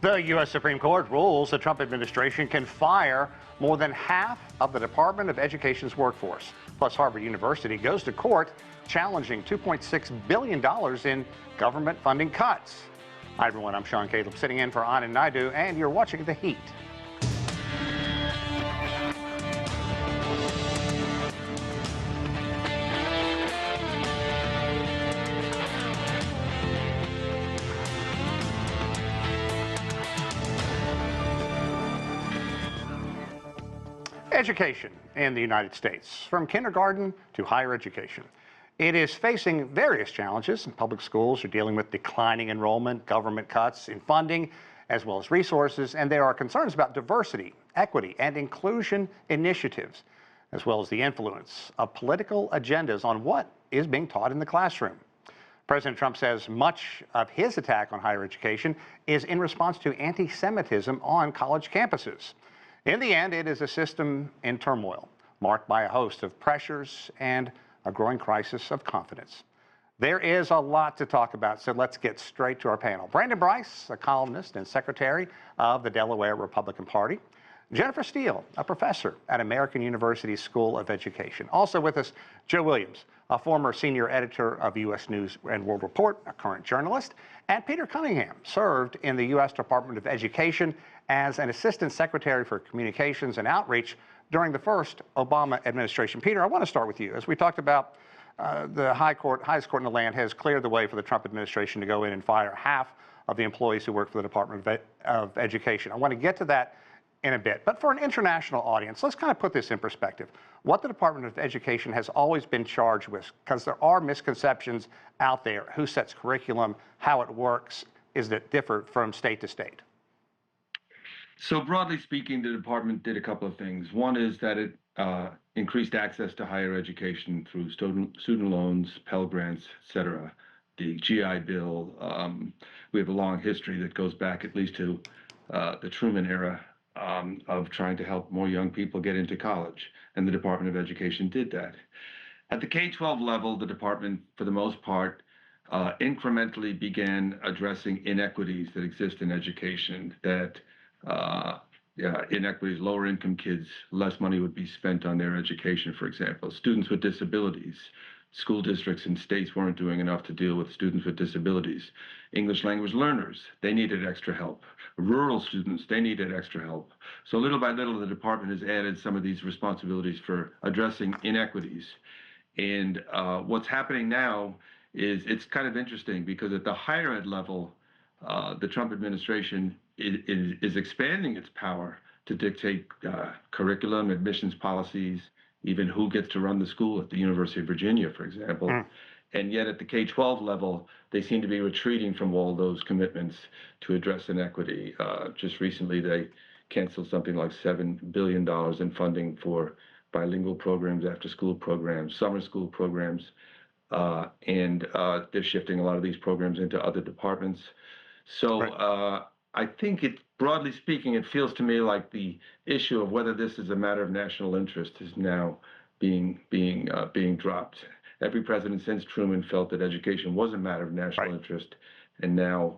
The U.S. Supreme Court rules the Trump administration can fire more than half of the Department of Education's workforce. Plus, Harvard University goes to court challenging $2.6 billion in government funding cuts. Hi, everyone. I'm Sean Caleb, sitting in for Anand Naidu, and you're watching The Heat. Education in the United States, from kindergarten to higher education. It is facing various challenges. Public schools are dealing with declining enrollment, government cuts in funding, as well as resources, and there are concerns about diversity, equity, and inclusion initiatives, as well as the influence of political agendas on what is being taught in the classroom. President Trump says much of his attack on higher education is in response to anti-Semitism on college campuses. In the end, it is a system in turmoil, marked by a host of pressures and a growing crisis of confidence. There is a lot to talk about, so let's get straight to our panel. Brice, a columnist and secretary of the Delaware Republican Party. Jennifer Steele, a professor at American University School of Education. Also with us, Joe Williams, a former senior editor of U.S. News and World Report, a current journalist. And Peter Cunningham served in the U.S. Department of Education as an assistant secretary for communications and outreach during the first Obama administration. Peter, I want to start with you. As we talked about, the highest court in the land has cleared the way for the Trump administration to go in and fire half of the employees who work for the Department of Education. I want to get to that in a bit. But for an international audience, let's kind of put this in perspective. What the Department of Education has always been charged with, because there are misconceptions out there, who sets curriculum, how it works, is it differ from state to state? So broadly speaking, the department did a couple of things. One is that it increased access to higher education through student loans, Pell Grants, et cetera. The GI Bill, we have a long history that goes back at least to the Truman era of trying to help more young people get into college, and the Department of Education did that. At the K-12 level, the department, for the most part, incrementally began addressing inequities that exist in education, that inequities, lower income kids, less money would be spent on their education, for example. Students with disabilities, school districts and states weren't doing enough to deal with students with disabilities. English language learners, they needed extra help. Rural students, they needed extra help. So little by little, the department has added some of these responsibilities for addressing inequities. And what's happening now is it's kind of interesting, because at the higher ed level, the Trump administration is expanding its power to dictate curriculum, admissions policies, even who gets to run the school at the University of Virginia, for example. And yet at the K-12 level, they seem to be retreating from all those commitments to address inequity. Just recently, they canceled something like $7 billion in funding for bilingual programs, after-school programs, summer school programs, and they're shifting a lot of these programs into other departments. So I think broadly speaking, it feels to me like the issue of whether this is a matter of national interest is now being dropped. Every president since Truman felt that education was a matter of national interest, and now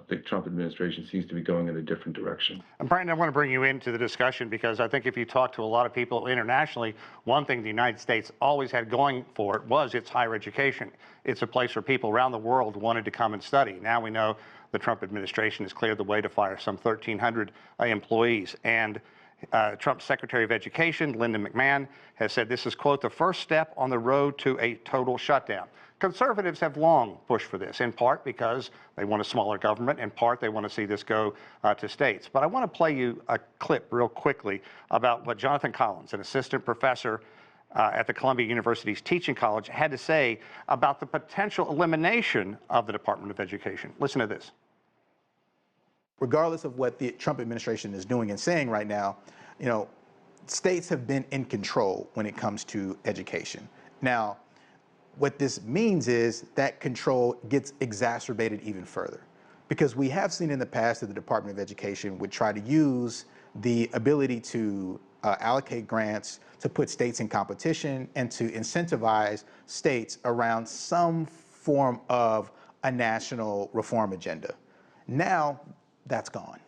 the Trump administration seems to be going in a different direction. And Brandon, I want to bring you into the discussion, because I think if you talk to a lot of people internationally, one thing the United States always had going for it was its higher education. It's a place where people around the world wanted to come and study. Now we know the Trump administration has cleared the way to fire some 1,300 employees. And Trump's Secretary of Education, Linda McMahon, has said this is, quote, the first step on the road to a total shutdown. Conservatives have long pushed for this, in part because they want a smaller government, in part they want to see this go to states. But I want to play you a clip real quickly about what Jonathan Collins, an assistant professor at the Columbia University's Teaching College, had to say about the potential elimination of the Department of Education. Listen to this. Regardless of what the Trump administration is doing and saying right now, states have been in control when it comes to education. Now, what this means is that control gets exacerbated even further, because we have seen in the past that the Department of Education would try to use the ability to allocate grants to put states in competition and to incentivize states around some form of a national reform agenda. Now, that's gone.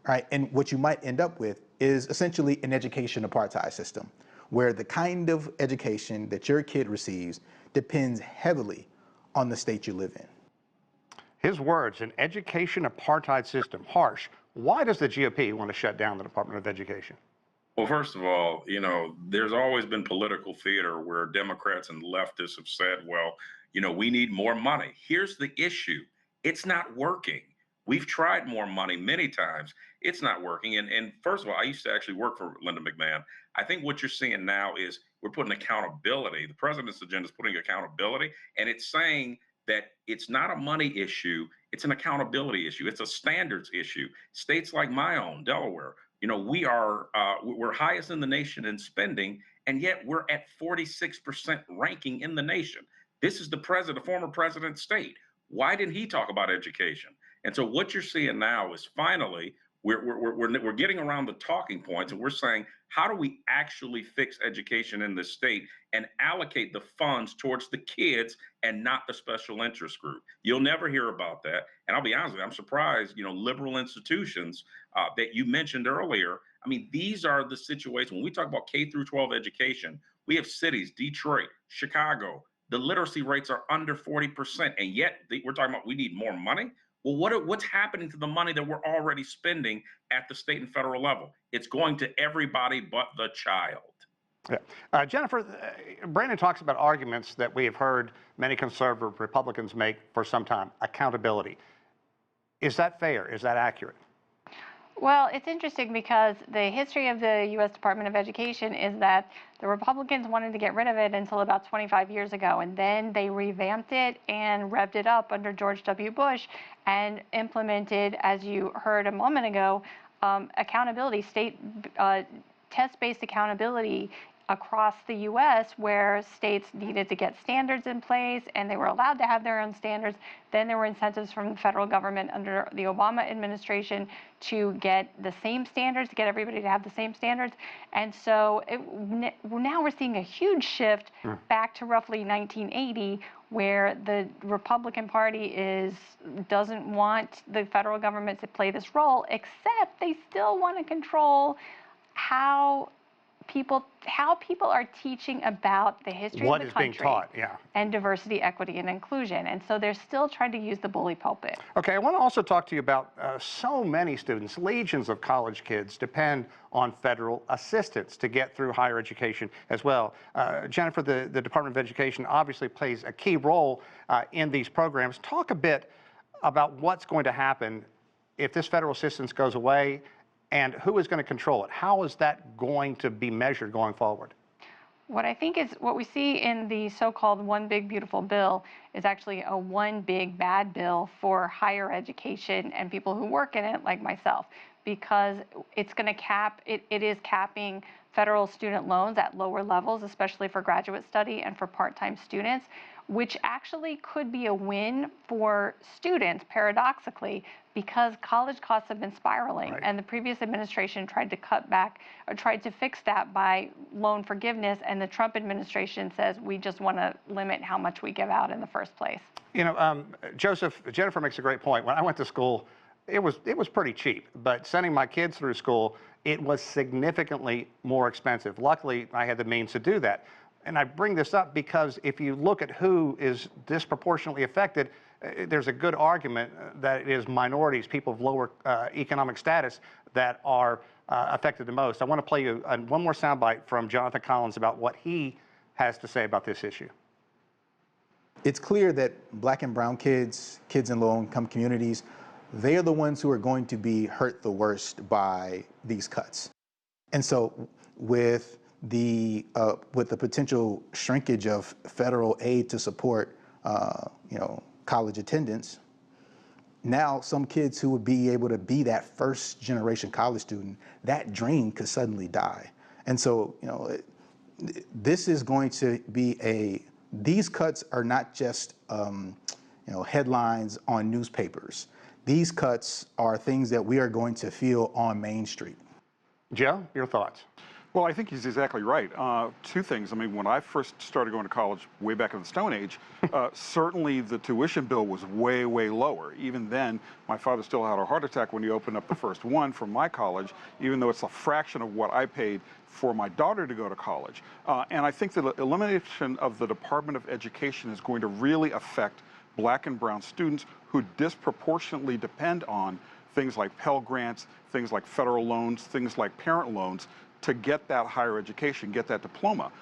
right? And what you might end up with is essentially an education apartheid system, where the kind of education that your kid receives depends heavily on the state you live in. His words, an education apartheid system, harsh. Why does the GOP want to shut down the Department of Education? Well, first of all, there's always been political theater where Democrats and leftists have said, well, we need more money. Here's the issue. It's not working. We've tried more money many times. It's not working. And first of all, I used to actually work for Linda McMahon. I think what you're seeing now is we're putting accountability. The president's agenda is putting accountability, and it's saying that it's not a money issue. It's an accountability issue. It's a standards issue. States like my own, Delaware, we're highest in the nation in spending, and yet we're at 46% ranking in the nation. This is the former president's state. Why didn't he talk about education? And so what you're seeing now is finally we're getting around the talking points, and we're saying, how do we actually fix education in this state and allocate the funds towards the kids and not the special interest group? You'll never hear about that. And I'll be honest with you, I'm surprised, liberal institutions that you mentioned earlier. I mean, these are the situations when we talk about K through 12 education. We have cities, Detroit, Chicago, the literacy rates are under 40%, and yet we're talking about we need more money. Well, what's happening to the money that we're already spending at the state and federal level? It's going to everybody but the child. Yeah. Jennifer, Brandon talks about arguments that we have heard many conservative Republicans make for some time. Accountability. Is that fair? Is that accurate? Well, it's interesting because the history of the U.S. Department of Education is that the Republicans wanted to get rid of it until about 25 years ago, and then they revamped it and revved it up under George W. Bush and implemented, as you heard a moment ago, accountability, state test-based accountability across the U.S., where states needed to get standards in place and they were allowed to have their own standards. Then there were incentives from the federal government under the Obama administration to get the same standards, to get everybody to have the same standards. And so now we're seeing a huge shift back to roughly 1980, where the Republican Party doesn't want the federal government to play this role, except they still want to control how people are teaching about the history of the country, what is being taught, and diversity, equity, and inclusion. And so they're still trying to use the bully pulpit. Okay, I want to also talk to you about so many students, legions of college kids depend on federal assistance to get through higher education as well. Jennifer, the Department of Education obviously plays a key role in these programs. Talk a bit about what's going to happen if this federal assistance goes away, and who is going to control it? How is that going to be measured going forward? What I think is what we see in the so-called one big beautiful bill is actually a one big bad bill for higher education and people who work in it, like myself, because it's going to it is capping federal student loans at lower levels, especially for graduate study and for part-time students, which actually could be a win for students, paradoxically, because college costs have been spiraling. And the previous administration tried to cut back, or tried to fix that by loan forgiveness, and the Trump administration says we just want to limit how much we give out in the first place. Jennifer makes a great point. When I went to school, it was pretty cheap, but sending my kids through school, it was significantly more expensive. Luckily, I had the means to do that. And I bring this up because if you look at who is disproportionately affected, there's a good argument that it is minorities, people of lower economic status, that are affected the most. I want to play you one more soundbite from Jonathan Collins about what he has to say about this issue. It's clear that Black and brown kids in low-income communities, they are the ones who are going to be hurt the worst by these cuts. And so with the potential shrinkage of federal aid to support, college attendance, now some kids who would be able to be that first generation college student, that dream could suddenly die. And so, this is going to be these cuts are not just, headlines on newspapers. These cuts are things that we are going to feel on Main Street. Joe, your thoughts? Well, I think he's exactly right. Two things. I mean, when I first started going to college way back in the Stone Age, certainly the tuition bill was way, way lower. Even then, my father still had a heart attack when he opened up the first one from my college, even though it's a fraction of what I paid for my daughter to go to college. And I think that the elimination of the Department of Education is going to really affect black and brown students who disproportionately depend on things like Pell Grants, things like federal loans, things like parent loans to get that higher education, get that diploma.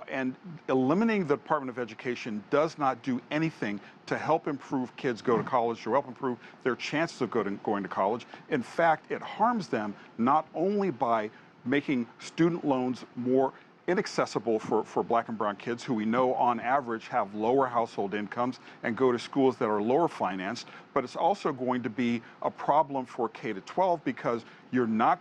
And eliminating the Department of Education does not do anything to help improve kids go to college, to help improve their chances of going to college. In fact, it harms them not only by making student loans more inaccessible for black and brown kids who we know on average have lower household incomes and go to schools that are lower financed, but it's also going to be a problem for K to 12 because you're not,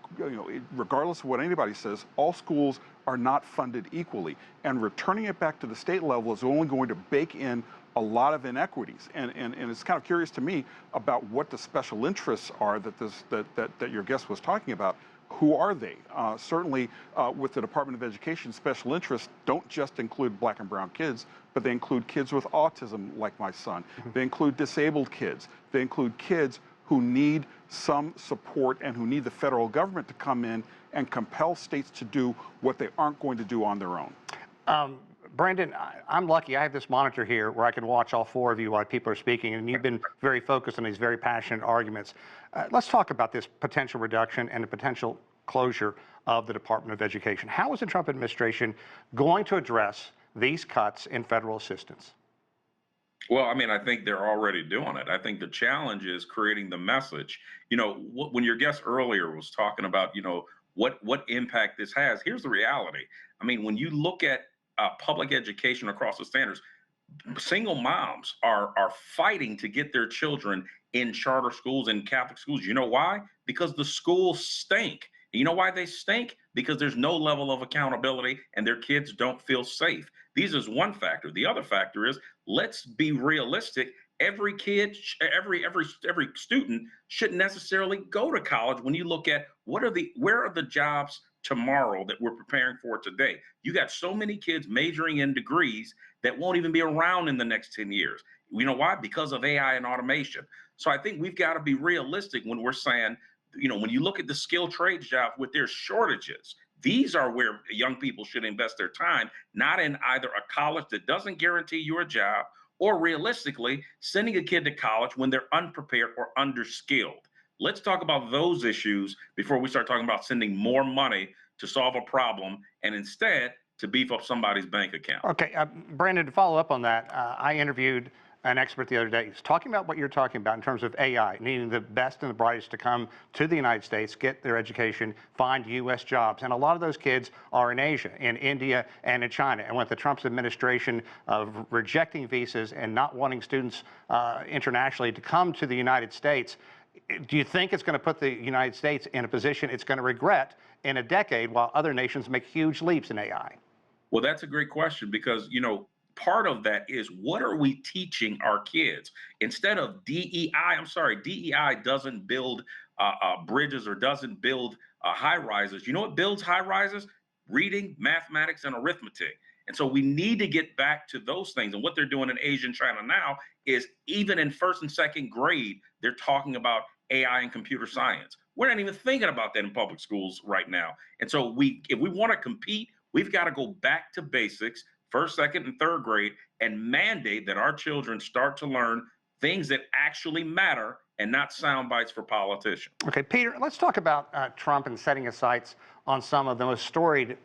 regardless of what anybody says, all schools are not funded equally. And returning it back to the state level is only going to bake in a lot of inequities. And it's kind of curious to me about what the special interests are that your guest was talking about. Who are they? Certainly, with the Department of Education, special interests don't just include black and brown kids, but they include kids with autism, like my son. They include disabled kids. They include kids who need some support and who need the federal government to come in and compel states to do what they aren't going to do on their own. Brandon, I'm lucky. I have this monitor here where I can watch all four of you while people are speaking, and you've been very focused on these very passionate arguments. Let's talk about this potential reduction and the potential closure of the Department of Education. How is the Trump administration going to address these cuts in federal assistance? Well, I mean, I think they're already doing it. I think the challenge is creating the message. When your guest earlier was talking about, what impact this has, here's the reality. I mean, when you look at public education across the standards, single moms are fighting to get their children in charter schools and Catholic schools. You know why? Because the schools stink. You know why they stink? Because there's no level of accountability and their kids don't feel safe. These is one factor. The other factor is, let's be realistic. Every kid, every student shouldn't necessarily go to college. When you look at where are the jobs tomorrow that we're preparing for today? You got so many kids majoring in degrees that won't even be around in the next 10 years. You know why? Because of AI and automation. So I think we've got to be realistic when we're saying, when you look at the skilled trades job with their shortages, these are where young people should invest their time, not in either a college that doesn't guarantee you a job, or realistically sending a kid to college when they're unprepared or underskilled. Let's talk about those issues before we start talking about sending more money to solve a problem and instead to beef up somebody's bank account. Okay, Brandon, to follow up on that, I interviewed an expert the other day. He's talking about what you're talking about in terms of AI, needing the best and the brightest to come to the United States, get their education, find U.S. jobs. And a lot of those kids are in Asia, in India, and in China. And with the Trump administration rejecting visas and not wanting students internationally to come to the United States, do you think it's going to put the United States in a position it's going to regret in a decade while other nations make huge leaps in AI? Well, that's a great question because, part of that is, what are we teaching our kids? Instead of DEI doesn't build bridges or doesn't build high rises. You know what builds high rises? Reading, mathematics, and arithmetic. And so we need to get back to those things. And what they're doing in Asia and China now is, even in first and second grade, they're talking about AI and computer science. We're not even thinking about that in public schools right now. And so if we want to compete, we've got to go back to basics, first, second, and third grade, and mandate that our children start to learn things that actually matter and not sound bites for politicians. Okay, Peter, let's talk about Trump and setting his sights on some of the most storied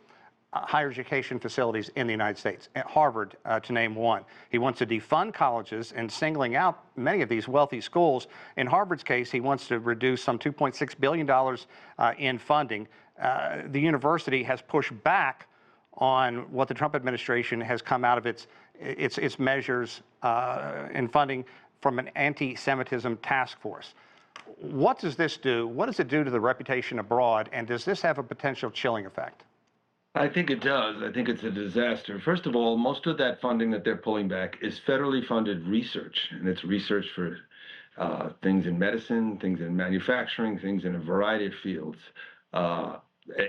higher education facilities in the United States, at Harvard, to name one. He wants to defund colleges and singling out many of these wealthy schools. In Harvard's case, he wants to reduce some $2.6 billion in funding. The university has pushed back on what the Trump administration has come out of its measures in funding from an anti-Semitism task force. What does this do? What does it do to the reputation abroad? And does this have a potential chilling effect? I think it does. I think it's a disaster. First of all, most of that funding that they're pulling back is federally funded research, and it's research for things in medicine, things in manufacturing, things in a variety of fields,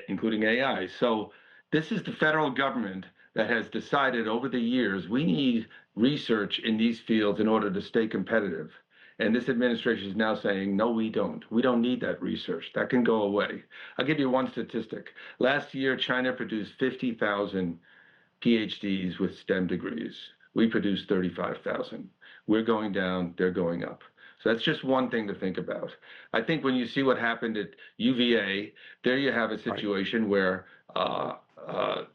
including AI. So This is the federal government that has decided over the years we need research in these fields in order to stay competitive. And this administration is now saying, no, we don't. We don't need that research. That can go away. I'll give you one statistic. Last year, China produced 50,000 PhDs with STEM degrees. We produced 35,000. We're going down, they're going up. So that's just one thing to think about. I think when you see what happened at UVA, there you have a situation where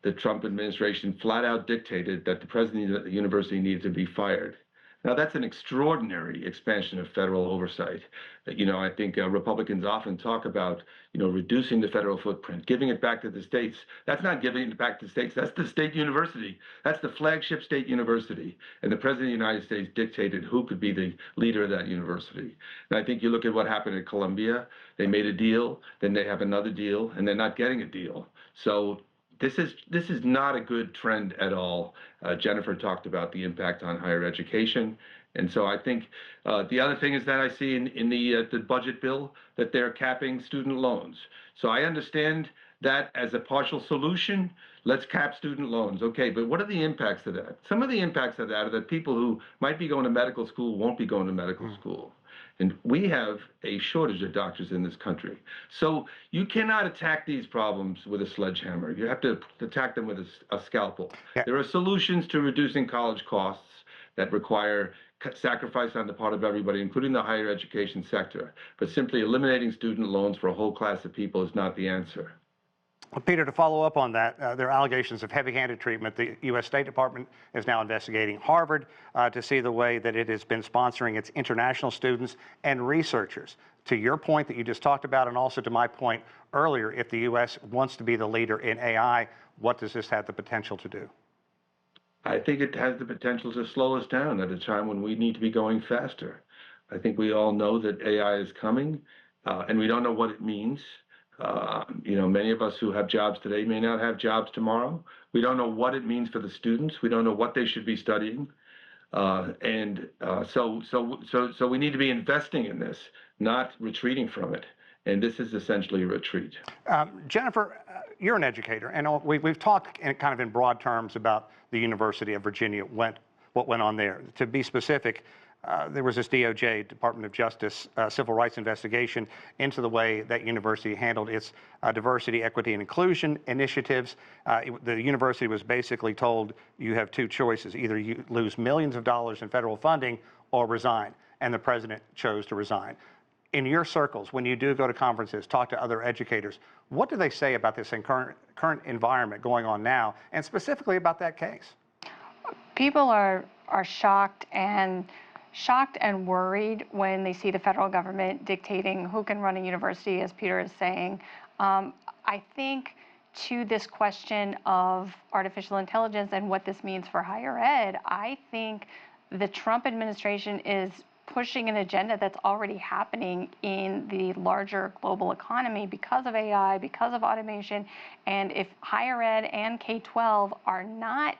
the Trump administration flat out dictated that the president of the university needed to be fired. Now, that's an extraordinary expansion of federal oversight. I think Republicans often talk about, reducing the federal footprint, giving it back to the states. That's not giving it back to the states. That's the state university. That's the flagship state university. And the president of the United States dictated who could be the leader of that university. And I think you look at what happened at Columbia. They made a deal, then they have another deal, and they're not getting a deal. So this is not a good trend at all. Jennifer talked about the impact on higher education. And so I think the other thing is that I see in the budget bill that they're capping student loans. So I understand that as a partial solution. Let's cap student loans. Okay, but what are the impacts of that? Some of the impacts of that are that people who might be going to medical school won't be going to medical school. And we have a shortage of doctors in this country. So you cannot attack these problems with a sledgehammer. You have to attack them with a scalpel. Yeah. There are solutions to reducing college costs that require sacrifice on the part of everybody, including the higher education sector. But simply eliminating student loans for a whole class of people is not the answer. Well, Peter, to follow up on that, there are allegations of heavy-handed treatment. The U.S. State Department is now investigating Harvard to see the way that it has been sponsoring its international students and researchers. To your point that you just talked about, and also to my point earlier, if the U.S. wants to be the leader in AI, what does this have the potential to do? I think it has the potential to slow us down at a time when we need to be going faster. I think we all know that AI is coming, and we don't know what it means. Many of us who have jobs today may not have jobs tomorrow. We don't know what it means for the students. We don't know what they should be studying. So we need to be investing in this, not retreating from it. And this is essentially a retreat. Jennifer, you're an educator, and we've talked kind of in broad terms about the University of Virginia, what went on there. To be specific, there was this DOJ, Department of Justice, civil rights investigation into the way that university handled its diversity, equity, and inclusion initiatives. The university was basically told, you have two choices. Either you lose millions of dollars in federal funding or resign, and the president chose to resign. In your circles, when you do go to conferences, talk to other educators, what do they say about this current environment going on now, and specifically about that case? People are shocked and worried when they see the federal government dictating who can run a university, as Peter is saying. I think to this question of artificial intelligence and what this means for higher ed, I think the Trump administration is pushing an agenda that's already happening in the larger global economy because of AI, because of automation. And if higher ed and K-12 are not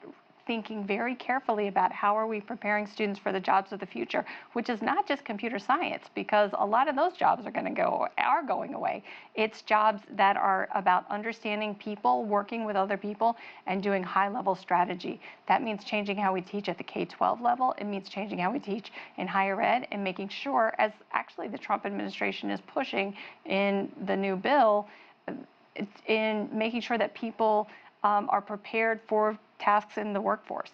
thinking very carefully about how are we preparing students for the jobs of the future, which is not just computer science, because a lot of those jobs are going away. It's jobs that are about understanding people, working with other people, and doing high-level strategy. That means changing how we teach at the K-12 level. It means changing how we teach in higher ed and making sure, as actually the Trump administration is pushing in the new bill, in making sure that people are prepared for tasks in the workforce.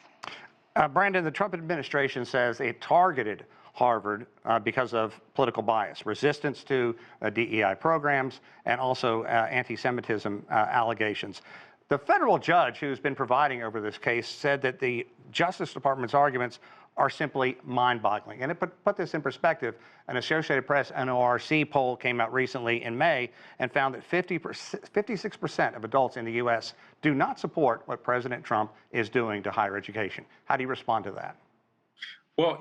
Brandon, the Trump administration says it targeted Harvard because of political bias, resistance to DEI programs, and also anti-Semitism allegations. The federal judge who's been presiding over this case said that the Justice Department's arguments are simply mind-boggling. And it put this in perspective. An Associated Press NORC poll came out recently in May and found that 56% of adults in the U.S. do not support what President Trump is doing to higher education. How do you respond to that? Well,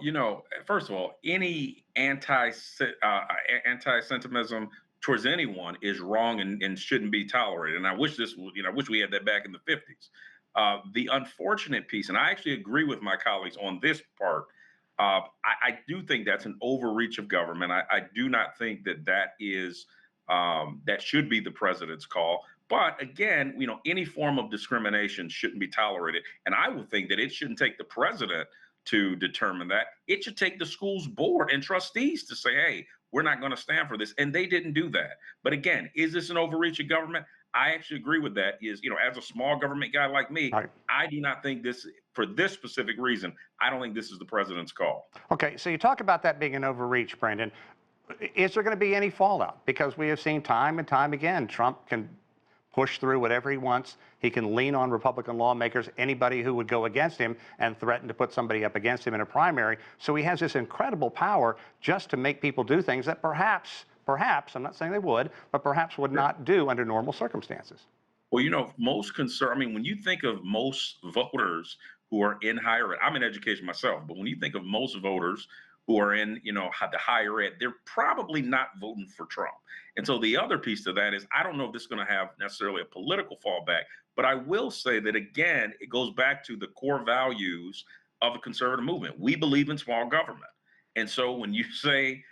first of all, any anti-Semitism towards anyone is wrong and shouldn't be tolerated. And I wish I wish we had that back in the 50s. The unfortunate piece, and I actually agree with my colleagues on this part, I do think that's an overreach of government. I do not think that is that should be the president's call. But again, any form of discrimination shouldn't be tolerated. And I would think that it shouldn't take the president to determine that. It should take the school's board and trustees to say, hey, we're not going to stand for this. And they didn't do that. But again, is this an overreach of government? I actually agree with that. As a small government guy like me, Right. I do not think this, for this specific reason, I don't think this is the president's call. Okay, so you talk about that being an overreach, Brandon. Is there going to be any fallout? Because we have seen time and time again, Trump can push through whatever he wants. He can lean on Republican lawmakers, anybody who would go against him, and threaten to put somebody up against him in a primary. So he has this incredible power just to make people do things that perhaps, I'm not saying they would, but perhaps would not do under normal circumstances. Well, when you think of most voters who are in higher ed, I'm in education myself, but when you think of most voters who are in, the higher ed, they're probably not voting for Trump. And so the other piece to that is, I don't know if this is going to have necessarily a political fallback, but I will say that, again, it goes back to the core values of the conservative movement. We believe in small government. And so when you say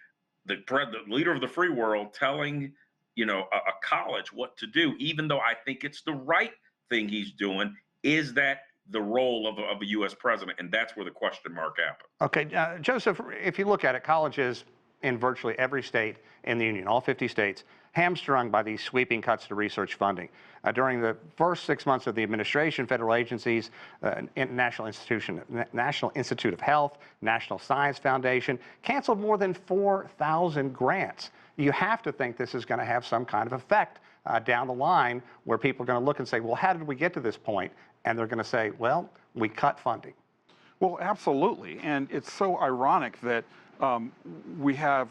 the leader of the free world telling, a college what to do, even though I think it's the right thing he's doing, is that the role of a U.S. president? And that's where the question mark happens. Okay, Joseph, if you look at it, colleges in virtually every state in the union, all 50 states, hamstrung by these sweeping cuts to research funding. During the first 6 months of the administration, federal agencies, National Institute of Health, National Science Foundation, canceled more than 4,000 grants. You have to think this is going to have some kind of effect down the line where people are going to look and say, well, how did we get to this point? And they're going to say, well, we cut funding. Well, absolutely. And it's so ironic that we have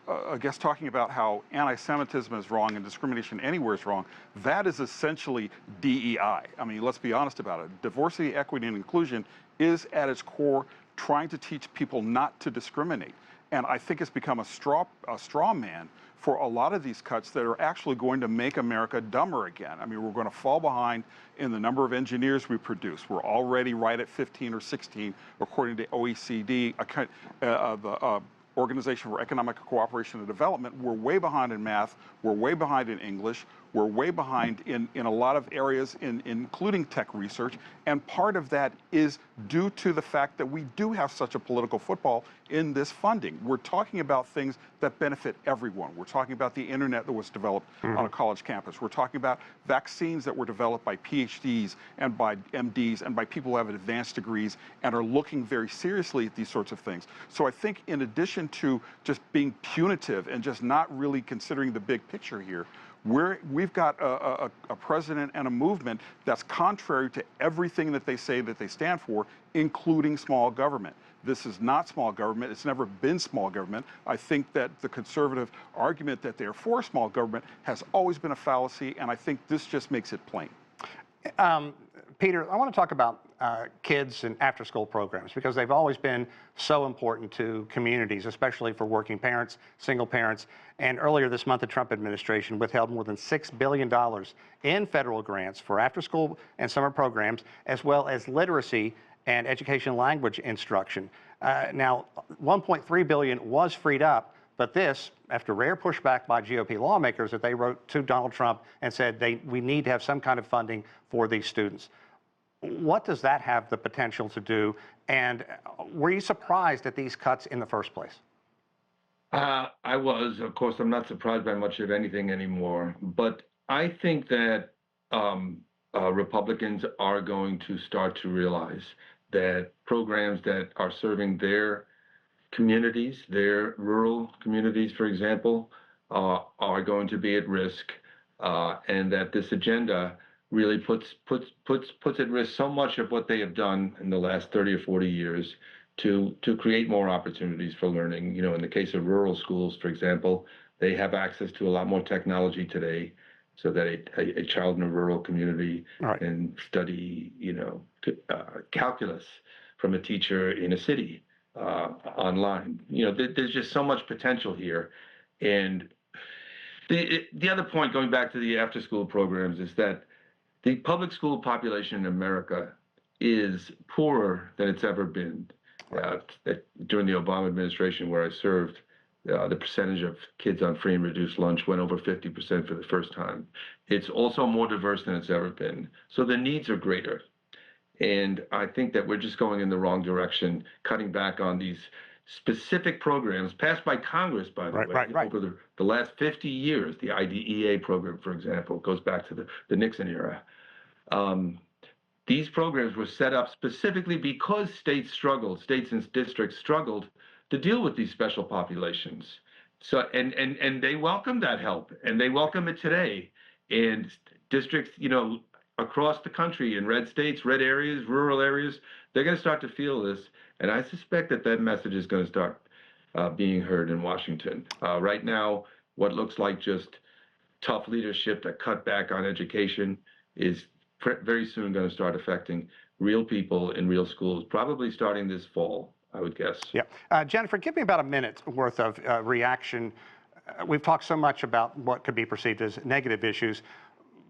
a guest talking about how anti-Semitism is wrong and discrimination anywhere is wrong. That is essentially DEI. I mean, let's be honest about it. Diversity, equity, and inclusion is at its core trying to teach people not to discriminate. And I think it's become a straw man for a lot of these cuts that are actually going to make America dumber again. I mean, we're going to fall behind in the number of engineers we produce. We're already right at 15 or 16, according to OECD, the Organization for Economic Cooperation and Development. We're way behind in math. We're way behind in English. We're way behind in a lot of areas, including tech research. And part of that is due to the fact that we do have such a political football in this funding. We're talking about things that benefit everyone. We're talking about the internet that was developed on a college campus. We're talking about vaccines that were developed by PhDs and by MDs and by people who have advanced degrees and are looking very seriously at these sorts of things. So I think in addition to just being punitive and just not really considering the big picture here, we've got a president and a movement that's contrary to everything that they say that they stand for, including small government. This is not small government. It's never been small government. I think that the conservative argument that they're for small government has always been a fallacy, and I think this just makes it plain. Peter, I want to talk about kids and after-school programs because they've always been so important to communities, especially for working parents, single parents. And earlier this month, the Trump administration withheld more than $6 billion in federal grants for after-school and summer programs, as well as literacy and education language instruction. Now, $1.3 billion was freed up, but this, after rare pushback by GOP lawmakers, that they wrote to Donald Trump and said we need to have some kind of funding for these students. What does that have the potential to do? And were you surprised at these cuts in the first place? I was. Of course, I'm not surprised by much of anything anymore. But I think that Republicans are going to start to realize that programs that are serving their communities, their rural communities, for example, are going to be at risk, and that this agenda really puts at risk so much of what they have done in the last 30 or 40 years to create more opportunities for learning. You know, in the case of rural schools, for example, they have access to a lot more technology today, so that a child in a rural community can study, calculus from a teacher in a city online. There's just so much potential here. And the other point, going back to the after-school programs, is that the public school population in America is poorer than it's ever been. During the Obama administration, where I served, The percentage of kids on free and reduced lunch went over 50% for the first time. It's also more diverse than it's ever been. So the needs are greater. And I think that we're just going in the wrong direction, cutting back on these specific programs passed by Congress, by the way, over the last 50 years. The IDEA program, for example, goes back to the Nixon era. These programs were set up specifically because states and districts struggled to deal with these special populations. So, and they welcome that help, and they welcome it today. And districts, across the country, in red states, red areas, rural areas, they're going to start to feel this. And I suspect that message is going to start being heard in Washington. Right now, what looks like just tough leadership that cut back on education is very soon going to start affecting real people in real schools, probably starting this fall, I would guess. Yeah. Jennifer, give me about a minute's worth of reaction. We've talked so much about what could be perceived as negative issues,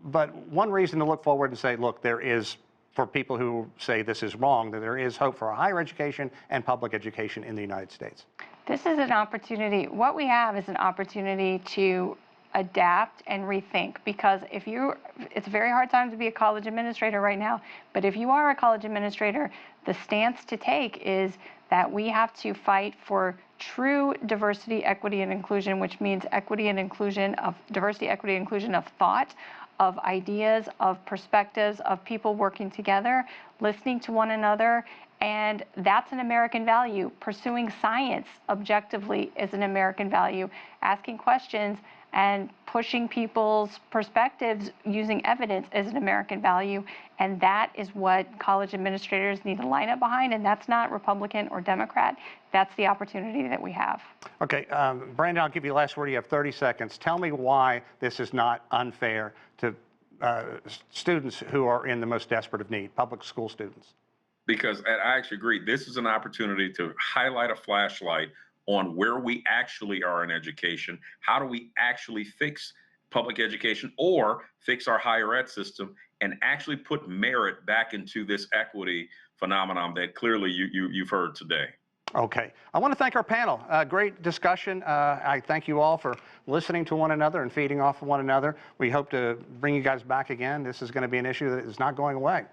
but one reason to look forward and say, look, there is, for people who say this is wrong, that there is hope for higher education and public education in the United States. This is an opportunity. What we have is an opportunity to adapt and rethink, because it's a very hard time to be a college administrator right now, but if you are a college administrator, the stance to take is that we have to fight for true diversity, equity, and inclusion, which means equity and inclusion of diversity, equity, and inclusion of thought, of ideas, of perspectives, of people working together, listening to one another. And that's an American value. Pursuing science objectively is an American value. Asking questions and pushing people's perspectives using evidence is an American value. And that is what college administrators need to line up behind. And that's not Republican or Democrat. That's the opportunity that we have. Okay, Brandon, I'll give you the last word. You have 30 seconds. Tell me why this is not unfair to students who are in the most desperate of need, public school students. Because I actually agree, this is an opportunity to highlight a flashlight on where we actually are in education. How do we actually fix public education or fix our higher ed system and actually put merit back into this equity phenomenon that clearly you've heard today? Okay. I want to thank our panel. Great discussion. I thank you all for listening to one another and feeding off of one another. We hope to bring you guys back again. This is going to be an issue that is not going away.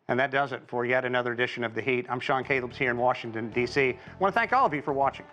And that does it for yet another edition of The Heat. I'm Sean Caleb's here in Washington, D.C. I want to thank all of you for watching.